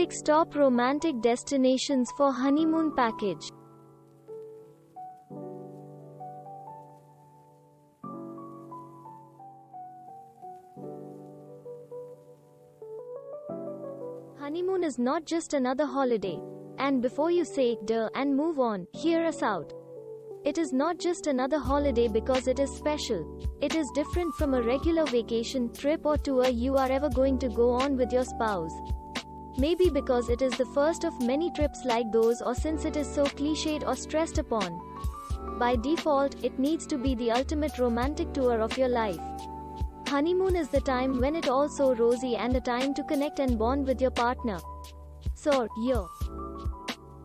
6 Top Romantic Destinations for Honeymoon Package. Honeymoon is not just another holiday. And before you say, duh, and move on, hear us out. It is not just another holiday because it is special. It is different from a regular vacation, trip or tour you are ever going to go on with your spouse. Maybe because it is the first of many trips like those, or since it is so cliched or stressed upon. By default, it needs to be the ultimate romantic tour of your life. Honeymoon is the time when it all so rosy and a time to connect and bond with your partner. So, yeah.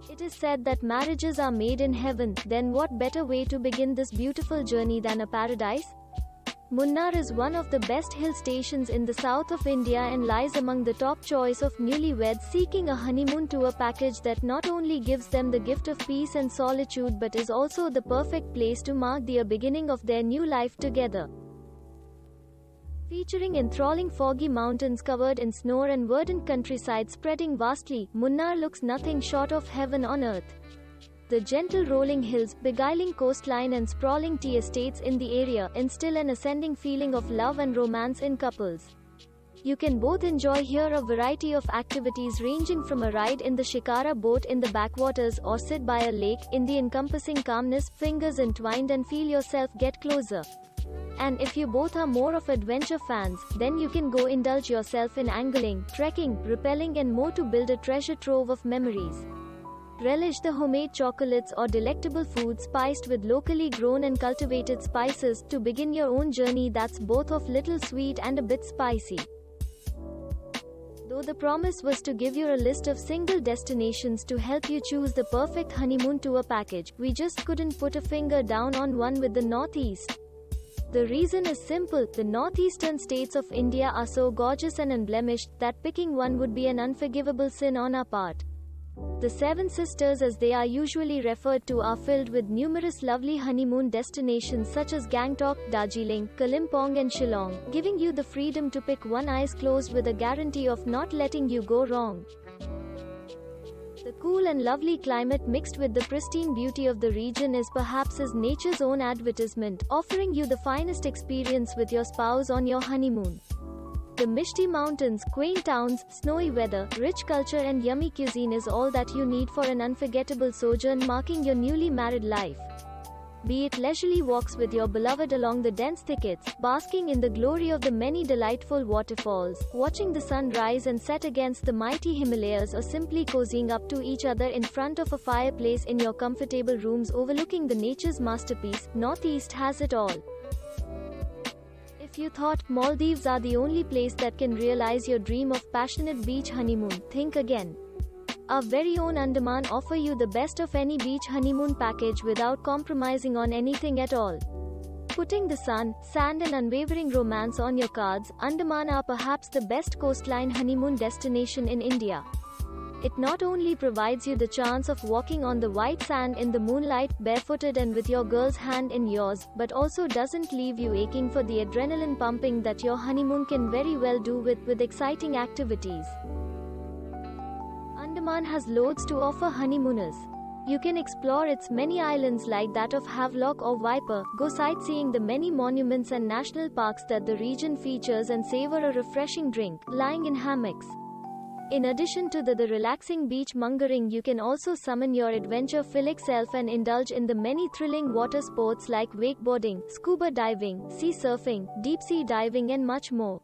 It is said that marriages are made in heaven, then what better way to begin this beautiful journey than a paradise? Munnar is one of the best hill stations in the south of India and lies among the top choice of newlyweds seeking a honeymoon tour package that not only gives them the gift of peace and solitude but is also the perfect place to mark the beginning of their new life together. Featuring enthralling foggy mountains covered in snow and verdant countryside spreading vastly, Munnar looks nothing short of heaven on earth. The gentle rolling hills, beguiling coastline and sprawling tea estates in the area instill an ascending feeling of love and romance in couples. You can both enjoy here a variety of activities ranging from a ride in the Shikara boat in the backwaters or sit by a lake in the encompassing calmness, fingers entwined and feel yourself get closer. And if you both are more of adventure fans, then you can go indulge yourself in angling, trekking, rappelling and more to build a treasure trove of memories. Relish the homemade chocolates or delectable foods spiced with locally grown and cultivated spices to begin your own journey that's both of little sweet and a bit spicy. Though the promise was to give you a list of single destinations to help you choose the perfect honeymoon tour package, we just couldn't put a finger down on one with the Northeast. The reason is simple: the northeastern states of India are so gorgeous and unblemished that picking one would be an unforgivable sin on our part. The Seven Sisters, as they are usually referred to, are filled with numerous lovely honeymoon destinations such as Gangtok, Darjeeling, Kalimpong and Shillong, giving you the freedom to pick one eyes closed with a guarantee of not letting you go wrong. The cool and lovely climate mixed with the pristine beauty of the region is perhaps as nature's own advertisement, offering you the finest experience with your spouse on your honeymoon. The Mishti Mountains, quaint towns, snowy weather, rich culture and yummy cuisine is all that you need for an unforgettable sojourn marking your newly married life. Be it leisurely walks with your beloved along the dense thickets, basking in the glory of the many delightful waterfalls, watching the sun rise and set against the mighty Himalayas, or simply cozying up to each other in front of a fireplace in your comfortable rooms overlooking the nature's masterpiece, Northeast has it all. If you thought Maldives are the only place that can realize your dream of passionate beach honeymoon, think again. Our very own Andaman offer you the best of any beach honeymoon package without compromising on anything at all. Putting the sun, sand and unwavering romance on your cards, Andaman are perhaps the best coastline honeymoon destination in India. It not only provides you the chance of walking on the white sand in the moonlight, barefooted and with your girl's hand in yours, but also doesn't leave you aching for the adrenaline pumping that your honeymoon can very well do with exciting activities. Andaman has loads to offer honeymooners. You can explore its many islands like that of Havelock or Viper, go sightseeing the many monuments and national parks that the region features and savor a refreshing drink, lying in hammocks. In addition to the relaxing beach mongering, you can also summon your adventure-philic self and indulge in the many thrilling water sports like wakeboarding, scuba diving, sea surfing, deep-sea diving and much more.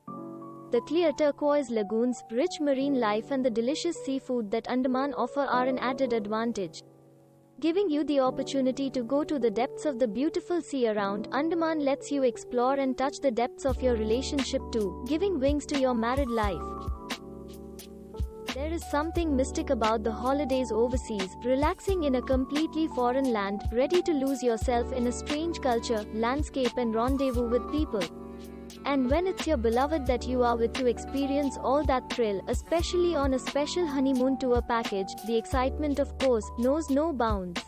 The clear turquoise lagoons, rich marine life and the delicious seafood that Andaman offer are an added advantage. Giving you the opportunity to go to the depths of the beautiful sea around, Andaman lets you explore and touch the depths of your relationship too, giving wings to your married life. There is something mystic about the holidays overseas, relaxing in a completely foreign land, ready to lose yourself in a strange culture, landscape and rendezvous with people. And when it's your beloved that you are with to experience all that thrill, especially on a special honeymoon tour package, the excitement of course knows no bounds.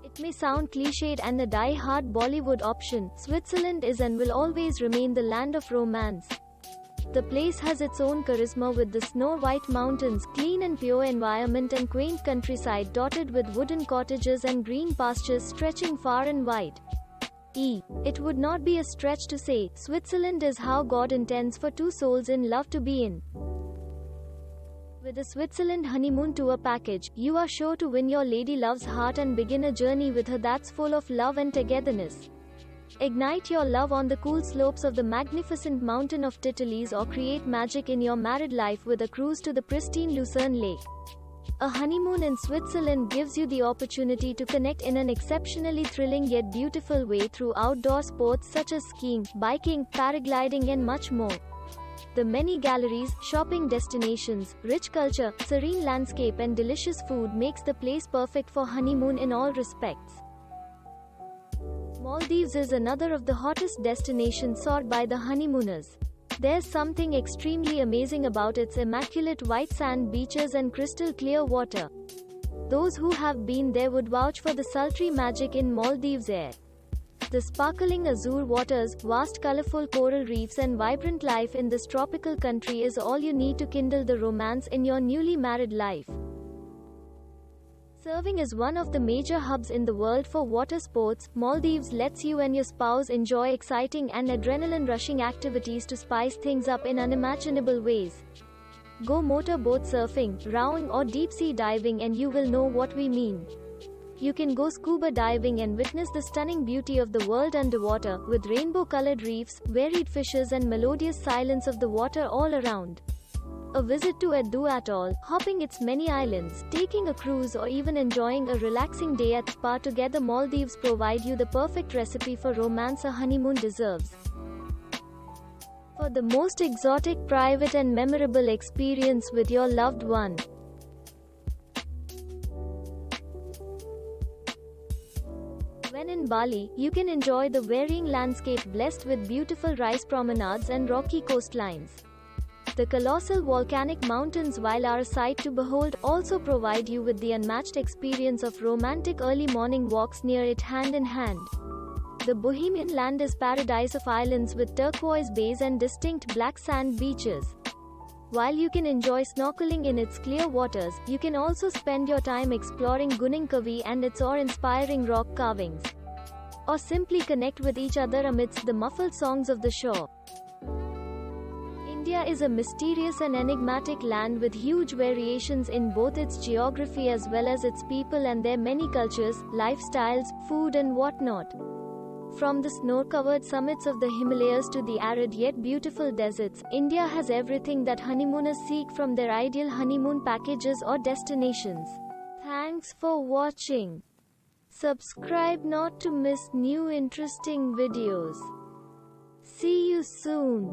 It may sound cliched and a die-hard Bollywood option, Switzerland is and will always remain the land of romance. The place has its own charisma with the snow-white mountains, clean and pure environment and quaint countryside dotted with wooden cottages and green pastures stretching far and wide. It would not be a stretch to say, Switzerland is how God intends for two souls in love to be in. With a Switzerland honeymoon tour package, you are sure to win your lady love's heart and begin a journey with her that's full of love and togetherness. Ignite your love on the cool slopes of the magnificent mountain of Titlis or create magic in your married life with a cruise to the pristine Lucerne Lake. A honeymoon in Switzerland gives you the opportunity to connect in an exceptionally thrilling yet beautiful way through outdoor sports such as skiing, biking, paragliding and much more. The many galleries, shopping destinations, rich culture, serene landscape and delicious food makes the place perfect for honeymoon in all respects. Maldives is another of the hottest destinations sought by the honeymooners. There's something extremely amazing about its immaculate white sand beaches and crystal clear water. Those who have been there would vouch for the sultry magic in Maldives air. The sparkling azure waters, vast colorful coral reefs and vibrant life in this tropical country is all you need to kindle the romance in your newly married life. Serving as one of the major hubs in the world for water sports, Maldives lets you and your spouse enjoy exciting and adrenaline-rushing activities to spice things up in unimaginable ways. Go motorboat surfing, rowing or deep-sea diving and you will know what we mean. You can go scuba diving and witness the stunning beauty of the world underwater, with rainbow-colored reefs, varied fishes and melodious silence of the water all around. A visit to Edu Atoll, hopping its many islands, taking a cruise or even enjoying a relaxing day at spa together. Maldives provide you the perfect recipe for romance a honeymoon deserves. For the most exotic, private and memorable experience with your loved one. When in Bali, you can enjoy the varying landscape blessed with beautiful rice promenades and rocky coastlines. The colossal volcanic mountains, while are a sight to behold, also provide you with the unmatched experience of romantic early morning walks near it hand in hand. The Bohemian land is paradise of islands with turquoise bays and distinct black sand beaches. While you can enjoy snorkeling in its clear waters, you can also spend your time exploring Gunung Kawi and its awe-inspiring rock carvings. Or simply connect with each other amidst the muffled songs of the shore. India is a mysterious and enigmatic land with huge variations in both its geography as well as its people and their many cultures, lifestyles, food and whatnot. From the snow-covered summits of the Himalayas to the arid yet beautiful deserts, India has everything that honeymooners seek from their ideal honeymoon packages or destinations. Thanks for watching. Subscribe not to miss new interesting videos. See you soon.